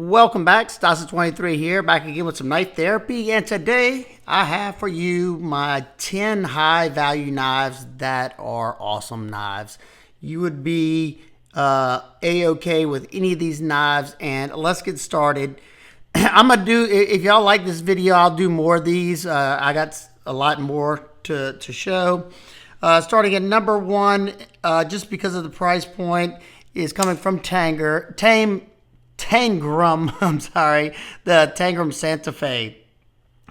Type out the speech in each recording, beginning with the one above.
Welcome back, Stasa23 here, back again with some knife therapy, and today I have for you my 10 high value knives that are awesome knives. You would be a-okay with any of these knives, and let's get started. I'm gonna do, if y'all like this video, I'll do more of these. I got a lot more to show. Starting at number one, just because of the price point, is coming from Tangram, I'm sorry, the Tangram Santa Fe.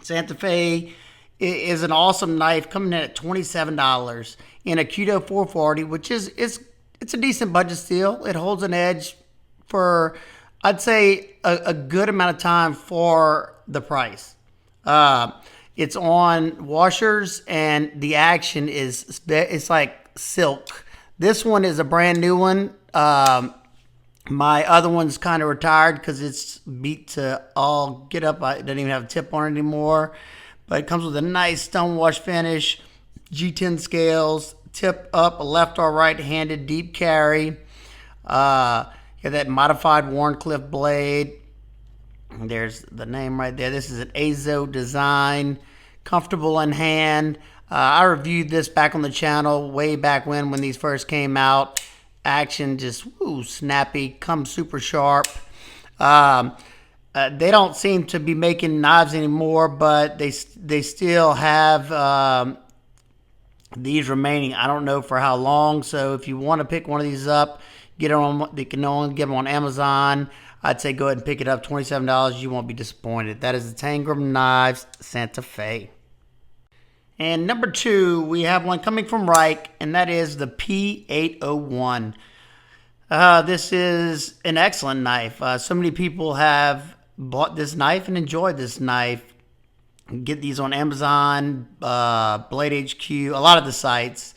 Santa Fe is an awesome knife coming in at $27 in a Kudo 440, which is it's a decent budget steel. It holds an edge for, I'd say, a good amount of time for the price. It's on washers, and the action it's like silk. This one is a brand new one. My other one's kind of retired because it's beat to all get up. It doesn't even have a tip on it anymore. But it comes with a nice stonewash finish, G10 scales, tip up, a left or right-handed deep carry. You have that modified Warncliffe blade. There's the name right there. This is an Azo design, comfortable in hand. I reviewed this back on the channel way back when these first came out. Action just snappy, comes super sharp. They don't seem to be making knives anymore, but they still have these remaining. I don't know for how long. So if you want to pick one of these up, get it on. They can only get them on Amazon. I'd say go ahead and pick it up. $27. You won't be disappointed. That is the Tangram Knives Santa Fe. And number two, we have one coming from Reich, and that is the P801. This is an excellent knife. So many people have bought this knife and enjoyed this knife. Get these on Amazon, Blade HQ, a lot of the sites.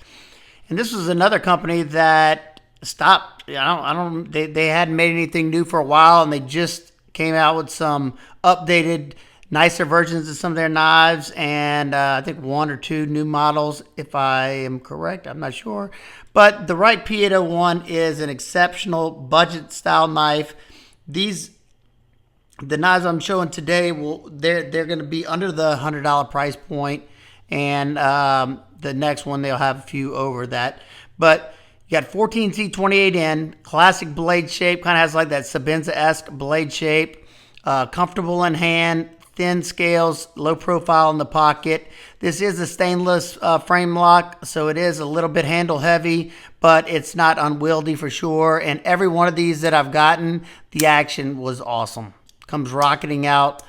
And this was another company that stopped. They hadn't made anything new for a while, and they just came out with some updated, nicer versions of some of their knives, and I think one or two new models, if I am correct. I'm not sure. But the Reich P801 is an exceptional budget style knife. The knives I'm showing today, they're going to be under the $100 price point, and the next one they'll have a few over that. But you got 14C28N, classic blade shape, kind of has like that Sabenza-esque blade shape, comfortable in hand, thin scales, low profile in the pocket. This is a stainless frame lock, so it is a little bit handle heavy, but it's not unwieldy for sure. And every one of these that I've gotten, the action was awesome. Comes rocketing out.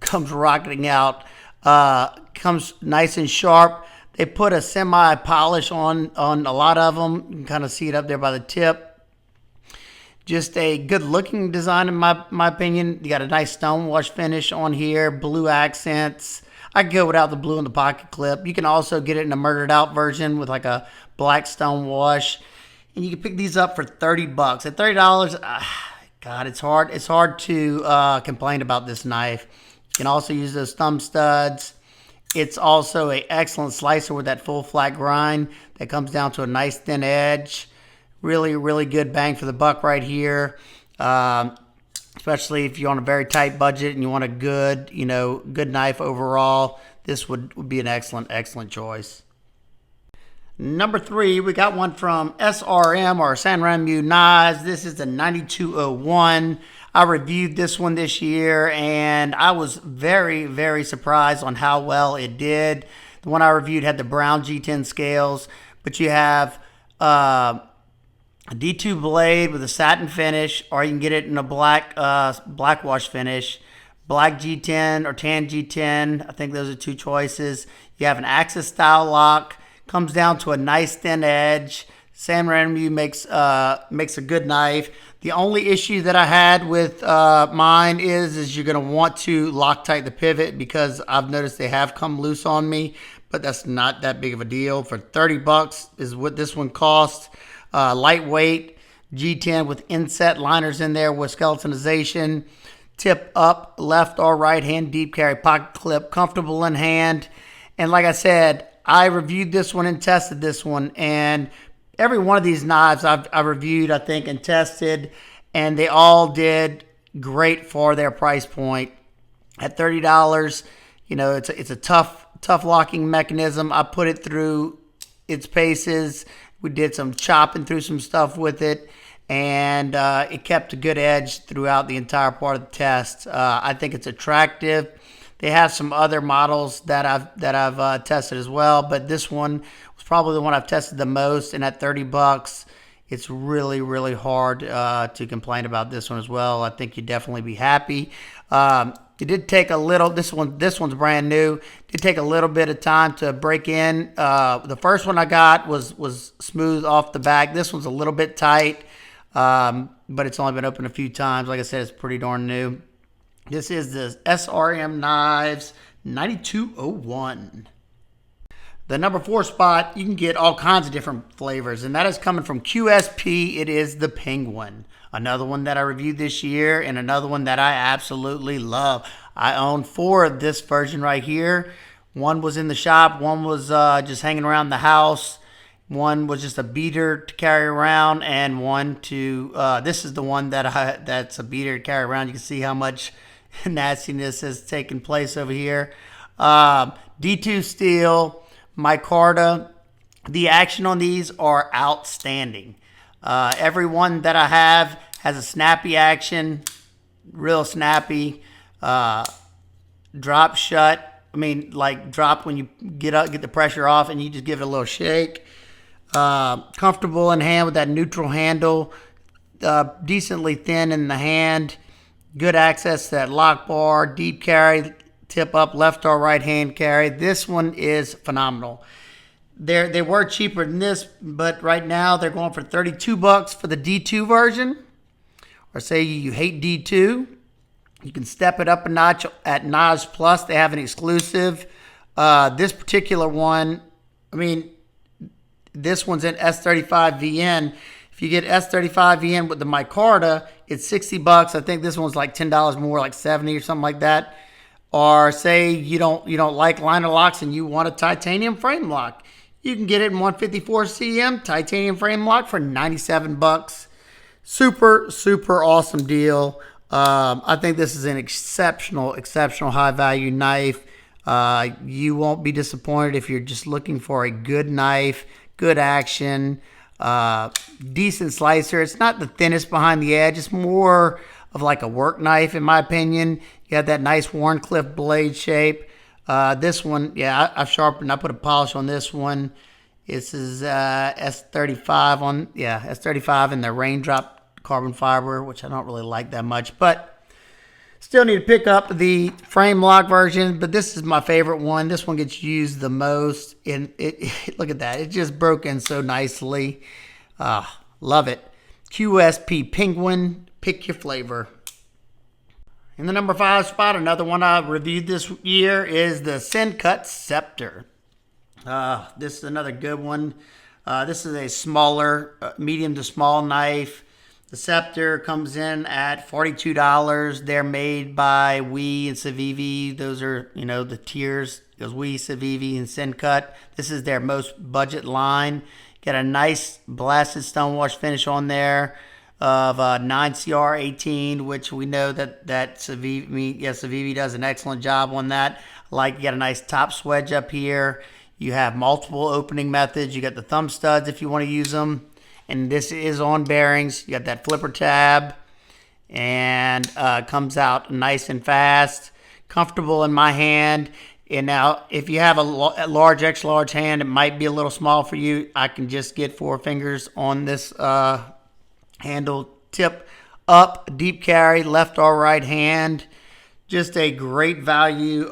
Comes rocketing out. Comes nice and sharp. They put a semi polish on a lot of them. You can kind of see it up there by the tip. Just a good looking design in my opinion. You got a nice stonewash finish on here, blue accents. I could go without the blue in the pocket clip. You can also get it in a murdered out version with like a black stonewash. And you can pick these up for $30. At $30, God, it's hard. It's hard to complain about this knife. You can also use those thumb studs. It's also an excellent slicer with that full flat grind that comes down to a nice thin edge. Really, really good bang for the buck right here, especially if you're on a very tight budget and you want a good, good knife overall. This would be an excellent choice. Number three, we got one from SRM or San Remo Knives. This is the 9201. I reviewed this one this year, and I was very, very surprised on how well it did. The one I reviewed had the brown G10 scales, but you have a D2 blade with a satin finish, or you can get it in a black wash finish, black G10 or tan G10. I think those are two choices. You have an Axis style lock, comes down to a nice thin edge. San Remo makes a good knife. The only issue that I had with mine is you're going to want to Loctite the pivot, because I've noticed they have come loose on me, but that's not that big of a deal. For $30 is what this one cost. Lightweight G10 with inset liners in there with skeletonization, tip up, left or right hand deep carry pocket clip, comfortable in hand. And like I said, I reviewed this one and tested this one, and every one of these knives I've reviewed, I think, and tested, and they all did great for their price point. At $30, it's a tough locking mechanism. I put it through its paces. We did some chopping through some stuff with it, and it kept a good edge throughout the entire part of the test. I think it's attractive. They have some other models that I've tested as well, but this one was probably the one I've tested the most. And at $30, it's really, really hard to complain about this one as well. I think you'd definitely be happy. It did take a little. This one's brand new. It did take a little bit of time to break in. The first one I got was smooth off the back. This one's a little bit tight, but it's only been opened a few times. Like I said, it's pretty darn new. This is the SRM Knives 9201. The number 4 spot, you can get all kinds of different flavors, and that is coming from QSP. It is the Penguin. Another one that I reviewed this year, and another one that I absolutely love. I own 4 of this version right here. One was in the shop. One was just hanging around the house. One was just a beater to carry around, and one to this is the one that's a beater to carry around. You can see how much nastiness has taken place over here. D2 steel, micarta. The action on these are outstanding. Every one that I have has a snappy action, real snappy. Drop shut. I mean, like drop when you get the pressure off, and you just give it a little shake. Comfortable in hand with that neutral handle. Decently thin in the hand. Good access to that lock bar. Deep carry, tip up, left or right hand carry. This one is phenomenal. They were cheaper than this, but right now they're going for $32 for the D2 version. Or say you hate D2, you can step it up a notch at Knives Plus. They have an exclusive. This particular one, I mean, this one's in S35VN. If you get S35VN with the micarta, it's $60. I think this one's like $10 more, like $70 or something like that. Or say you don't like liner locks and you want a titanium frame lock. You can get it in 154 cm titanium frame lock for $97. Super, super awesome deal. I think this is an exceptional high value knife. You won't be disappointed if you're just looking for a good knife, good action, decent slicer. It's not the thinnest behind the edge. It's more of like a work knife, in my opinion. You have that nice Warncliffe blade shape. This one, yeah, I've sharpened. I put a polish on this one. This is S35 S35 in the raindrop carbon fiber, which I don't really like that much, but still need to pick up the frame lock version. But this is my favorite one. This one gets used the most. And look at that. It just broke in so nicely. Love it. QSP Penguin. Pick your flavor. In the number 5 spot, another one I reviewed this year is the Sincut Scepter. This is another good one. This is a smaller, medium to small knife. The Scepter comes in at $42. They're made by We and CIVIVI. Those are, the tiers. Goes We, CIVIVI, and Sincut. This is their most budget line. Got a nice blasted stonewash finish on there of 9CR18, which we know that CIVIVI does an excellent job on that. Like, you got a nice top swedge up here. You have multiple opening methods. You got the thumb studs if you want to use them. And this is on bearings. You got that flipper tab. And comes out nice and fast. Comfortable in my hand. And now, if you have a large, extra large hand, it might be a little small for you. I can just get 4 fingers on this handle. Tip up, deep carry, left or right hand. Just a great value.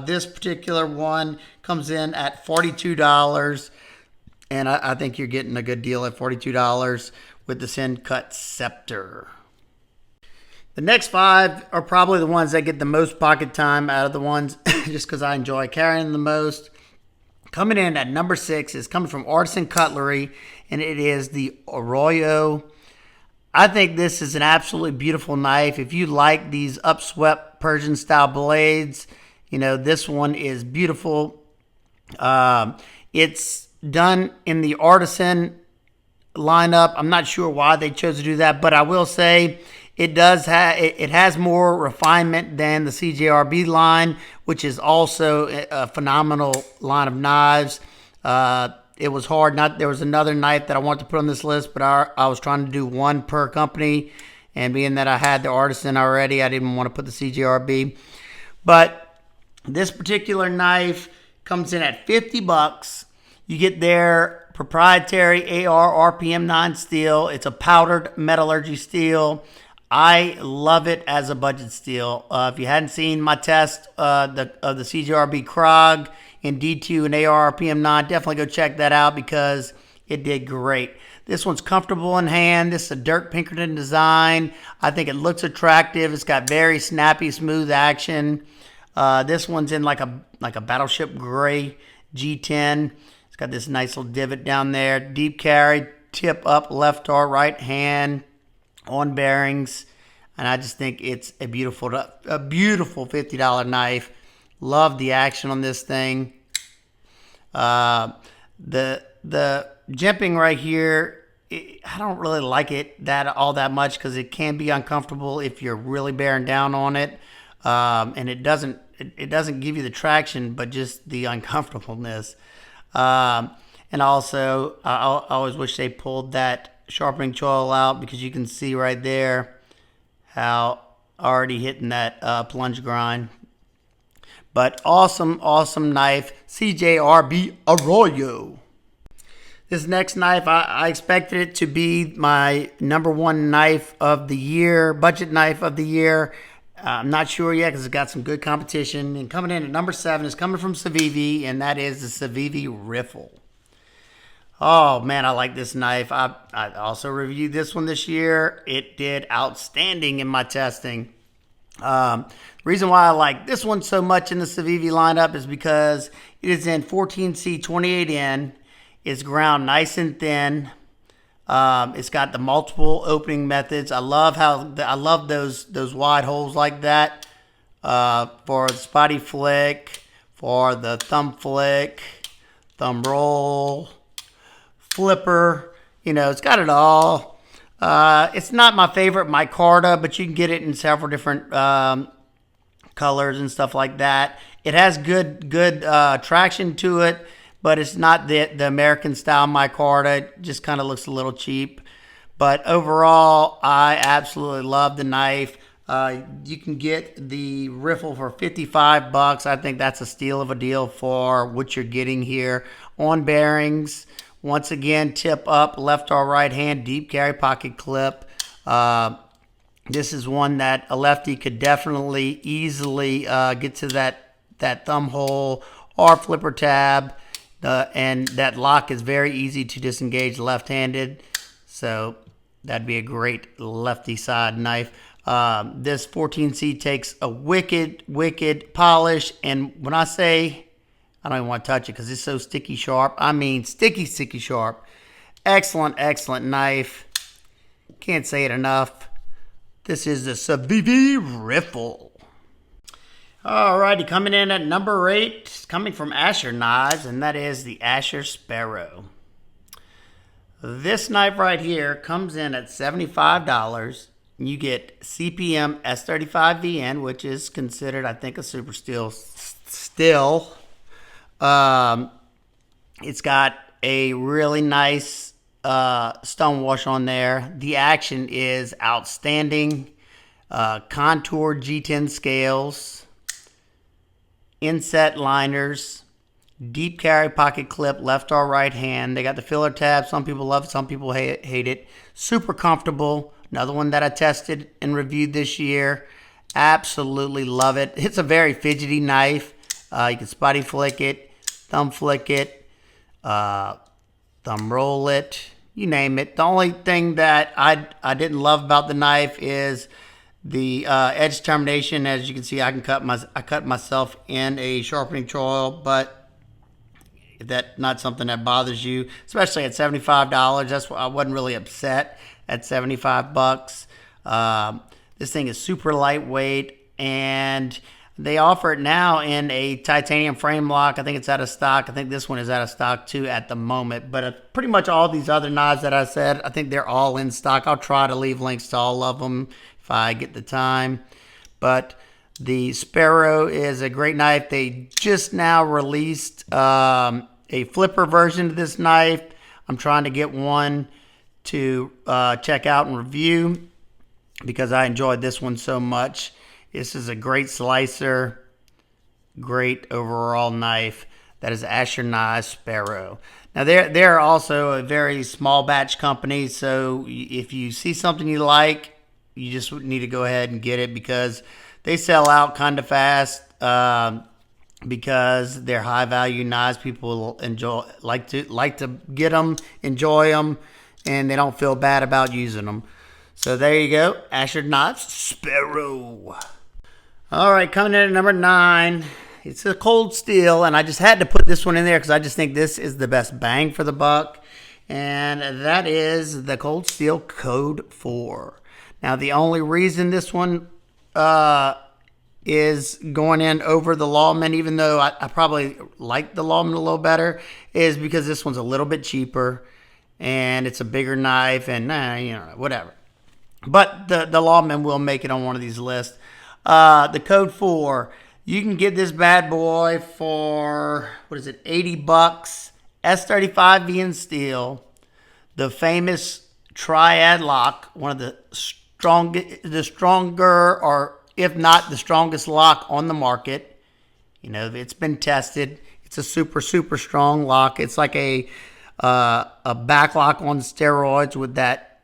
This particular one comes in at $42. And I think you're getting a good deal at $42 with the Sincut Scepter. The next 5 are probably the ones that get the most pocket time out of the ones, just because I enjoy carrying them the most. Coming in at number 6 is coming from Artisan Cutlery, and it is the Arroyo. I think this is an absolutely beautiful knife. If you like these upswept Persian style blades, this one is beautiful. It's done in the Artisan lineup. I'm not sure why they chose to do that, but I will say It does have it has more refinement than the CJRB line, which is also a phenomenal line of knives. It was hard. There was another knife that I wanted to put on this list, but I was trying to do one per company, and being that I had the Artisan already, I didn't want to put the CJRB. But this particular knife comes in at $50. You get their proprietary AR RPM 9 steel. It's a powdered metallurgy steel. I love it as a budget steel. If you hadn't seen my test of the CJRB Krog in D2 and AR RPM 9, definitely go check that out because it did great. This one's comfortable in hand. This is a Dirk Pinkerton design. I think it looks attractive. It's got very snappy, smooth action. This one's in like a battleship gray G10. It's got this nice little divot down there. Deep carry, tip up, left or right hand on bearings. And I just think it's a beautiful $50 knife. Love the action on this thing. The jimping right here, I don't really like it all that much because it can be uncomfortable if you're really bearing down on it. And it doesn't give you the traction, but just the uncomfortableness. And also, I always wish they pulled that sharpening choil out because you can see right there how already hitting that plunge grind. But awesome knife, CJRB Arroyo. This next knife, I expected it to be my #1 knife of the year, budget knife of the year. I'm not sure yet because it's got some good competition. And coming in at #7 is coming from CIVIVI, and that is the CIVIVI Riffle. Oh, man, I like this knife. I also reviewed this one this year. It did outstanding in my testing. The reason why I like this one so much in the CIVIVI lineup is because it is in 14C 28N. It's ground nice and thin. It's got the multiple opening methods. I love those wide holes like that for the spotty flick, for the thumb flick, thumb roll, flipper. It's got it all. It's not my favorite micarta, but you can get it in several different colors and stuff like that. It has good traction to it, but it's not the American style micarta. It just kind of looks a little cheap. But overall, I absolutely love the knife. You can get the Riffle for $55. I think that's a steal of a deal for what you're getting here. On bearings, once again, tip up, left or right hand, deep carry pocket clip. This is one that a lefty could definitely easily get to that thumb hole or flipper tab. And that lock is very easy to disengage left-handed. So that'd be a great lefty side knife. This 14C takes a wicked polish. And when I say, I don't even want to touch it because it's so sticky sharp. I mean sticky sharp. Excellent knife. Can't say it enough. This is the CIVIVI Riffle. Alrighty, coming in at #8, coming from Asher Knives, and that is the Asher Sparrow. This knife right here comes in at $75. You get CPM S35VN, which is considered, I think, a super steel still. It's got a really nice stonewash on there. The action is outstanding. Contour G10 scales. Inset liners, deep carry pocket clip, left or right hand. They got the filler tab. Some people love it, some people hate it. Super comfortable. Another one that I tested and reviewed this year. Absolutely love it. It's a very fidgety knife. You can spotty flick it, thumb flick it, thumb roll it, you name it. The only thing that I didn't love about the knife is the edge termination. As you can see, I cut myself in a sharpening choil, but if that's not something that bothers you, especially at $75, that's why I wasn't really upset at $75. This thing is super lightweight, and they offer it now in a titanium frame lock. I think it's out of stock. I think this one is out of stock too at the moment. But pretty much all these other knives that I said, I think they're all in stock. I'll try to leave links to all of them if I get the time. But the Sparrow is a great knife. They just now released a flipper version of this knife. I'm trying to get one to check out and review because I enjoyed this one so much. This is a great slicer, great overall knife. That is Asher Sparrow. Now they're also a very small batch company, so if you see something you like, you just need to go ahead and get it because they sell out kind of fast because they're high value knives. People like to get them, enjoy them, and they don't feel bad about using them. So there you go, Asher Knives Sparrow. All right, coming in at number 9. It's a cold steel, and I just had to put this one in there because I just think this is the best bang for the buck, and that is the Cold Steel Code 4. Now, the only reason this one is going in over the Lawman, even though I probably like the Lawman a little better, is because this one's a little bit cheaper, and it's a bigger knife, and whatever. But the Lawman will make it on one of these lists. The Code 4. You can get this bad boy for, what is it, 80 bucks. S35 V in steel. The famous triad lock, one of the stronger, or if not the strongest lock on the market. You know, it's been tested. It's a super, super strong lock. It's like a back lock on steroids with that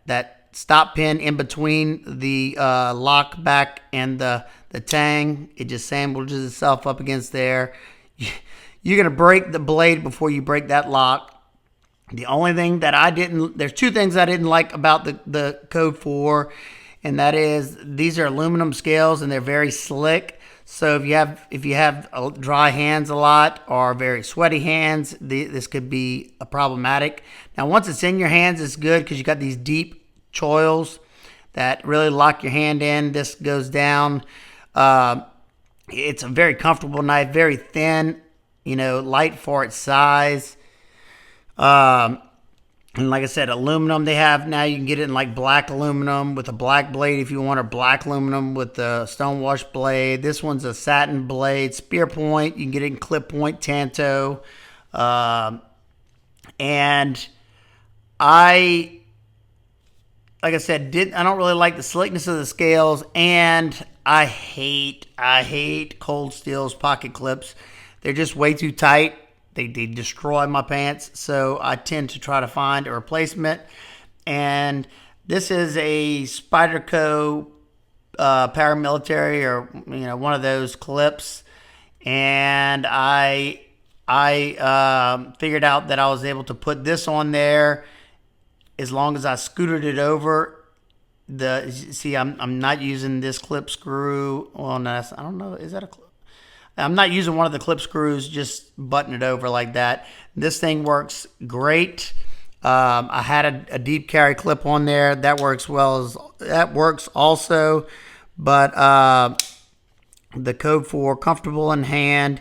stop pin in between the lock back and the tang. It just sandwiches itself up against there. You're going to break the blade before you break that lock. The only thing that there's two things I didn't like about the Code 4, and that is these are aluminum scales and they're very slick. So if you have dry hands a lot or very sweaty hands, this could be problematic. Now, once it's in your hands, it's good because you got these deep choils that really lock your hand in. This goes down. It's a very comfortable knife, very thin, light for its size. And like I said, aluminum they have now. You can get it in like black aluminum with a black blade if you want, or black aluminum with the stonewash blade. This one's a satin blade, spear point. You can get it in clip point, tanto. And like I said, I don't really like the slickness of the scales, and I hate Cold Steel's pocket clips. They're just way too tight. They destroy my pants, so I tend to try to find a replacement. And this is a Spyderco paramilitary, or one of those clips. And I figured out that I was able to put this on there as long as I scooted it over. I'm not using this clip screw on this. I don't know, is that a clip? I'm not using one of the clip screws, just button it over like that. This thing works great. I had a deep carry clip on there. That works also. But the Code 4, comfortable in hand.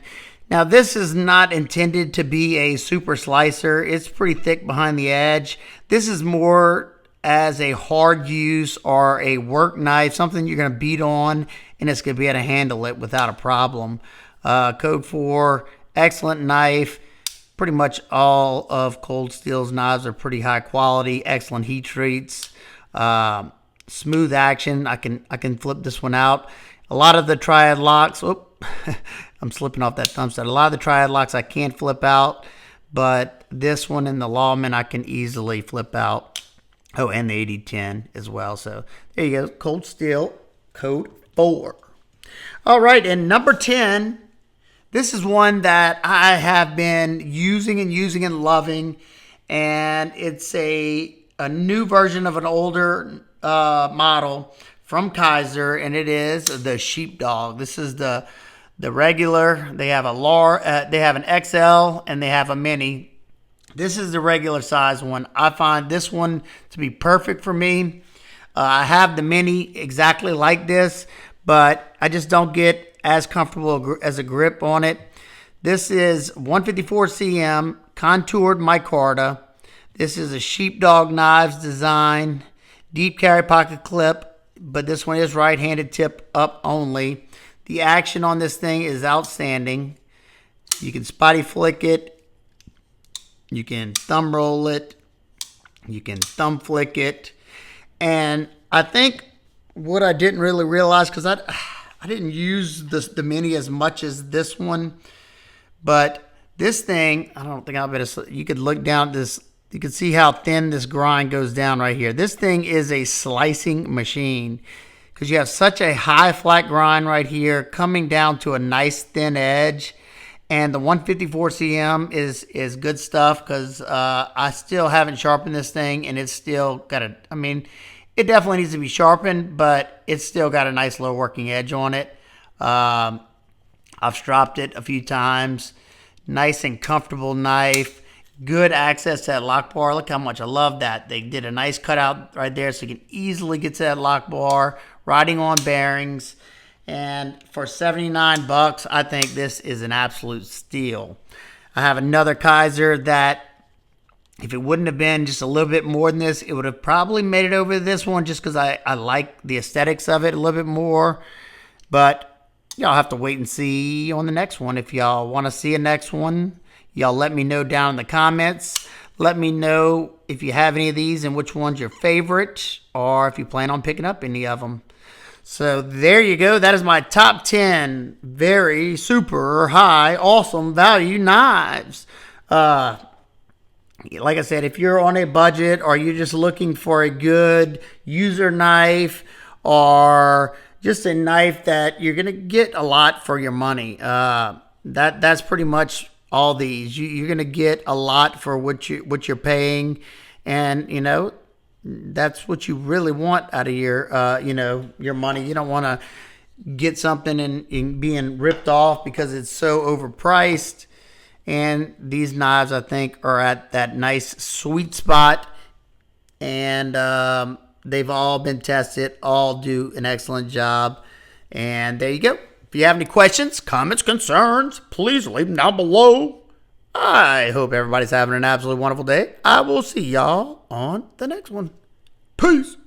Now, this is not intended to be a super slicer. It's pretty thick behind the edge. This is more as a hard use or a work knife, something you're going to beat on, and it's going to be able to handle it without a problem. Code 4, excellent knife. Pretty much all of Cold Steel's knives are pretty high quality, excellent heat treats, smooth action. I can flip this one out. A lot of the triad locks, I'm slipping off that thumbstick. A lot of the triad locks I can't flip out, but this one and the Lawman I can easily flip out. Oh, and the 8010 as well. So there you go, Cold Steel Code 4. All right, and number 10, this is one that I have been using and loving, and it's a new version of an older model from Kaiser, and it is the Sheepdog. This is the regular. They have they have an XL and they have a mini. This is the regular size one. I find this one to be perfect for me. I have the mini exactly like this, but I just don't get as comfortable as a grip on it. This is 154 cm contoured micarta. This is a Sheepdog Knives design, deep carry pocket clip. but this one is right-handed tip up only. The action on this thing is outstanding. You can spotty flick it. You can thumb roll it. You can thumb flick it. And I think what I didn't really realize, because I didn't use the mini as much as this one, but this thing, I don't think I'll better, you could look down this, you can see how thin this grind goes down right here. This thing is a slicing machine because you have such a high flat grind right here coming down to a nice thin edge. And the 154 cm is good stuff because I still haven't sharpened this thing, and it's still got a, I mean, it definitely needs to be sharpened, but it's still got a nice low working edge on it. I've stropped it a few times. Nice and comfortable knife. Good access to that lock bar. Look how much I love that. They did a nice cutout right there so you can easily get to that lock bar. Riding on bearings. And for 79 bucks, I think this is an absolute steal. I have another Kaiser that, if it wouldn't have been just a little bit more than this, it would have probably made it over this one just because I like the aesthetics of it a little bit more. But y'all have to wait and see on the next one. If y'all want to see a next one, y'all let me know down in the comments. Let me know if you have any of these and which one's your favorite, or if you plan on picking up any of them. So there you go. That is my top 10 very super high, awesome value knives. Like I said, if you're on a budget or you're just looking for a good user knife or just a knife that you're going to get a lot for your money, that's pretty much all these. You're going to get a lot for what you're paying, and you know, that's what you really want out of your your money. You don't want to get something and being ripped off because it's so overpriced. And these knives, I think, are at that nice sweet spot, and they've all been tested, all do an excellent job. And there you go. If you have any questions, comments, concerns, please leave them down below. I hope everybody's having an absolutely wonderful day. I will see y'all on the next one. Peace.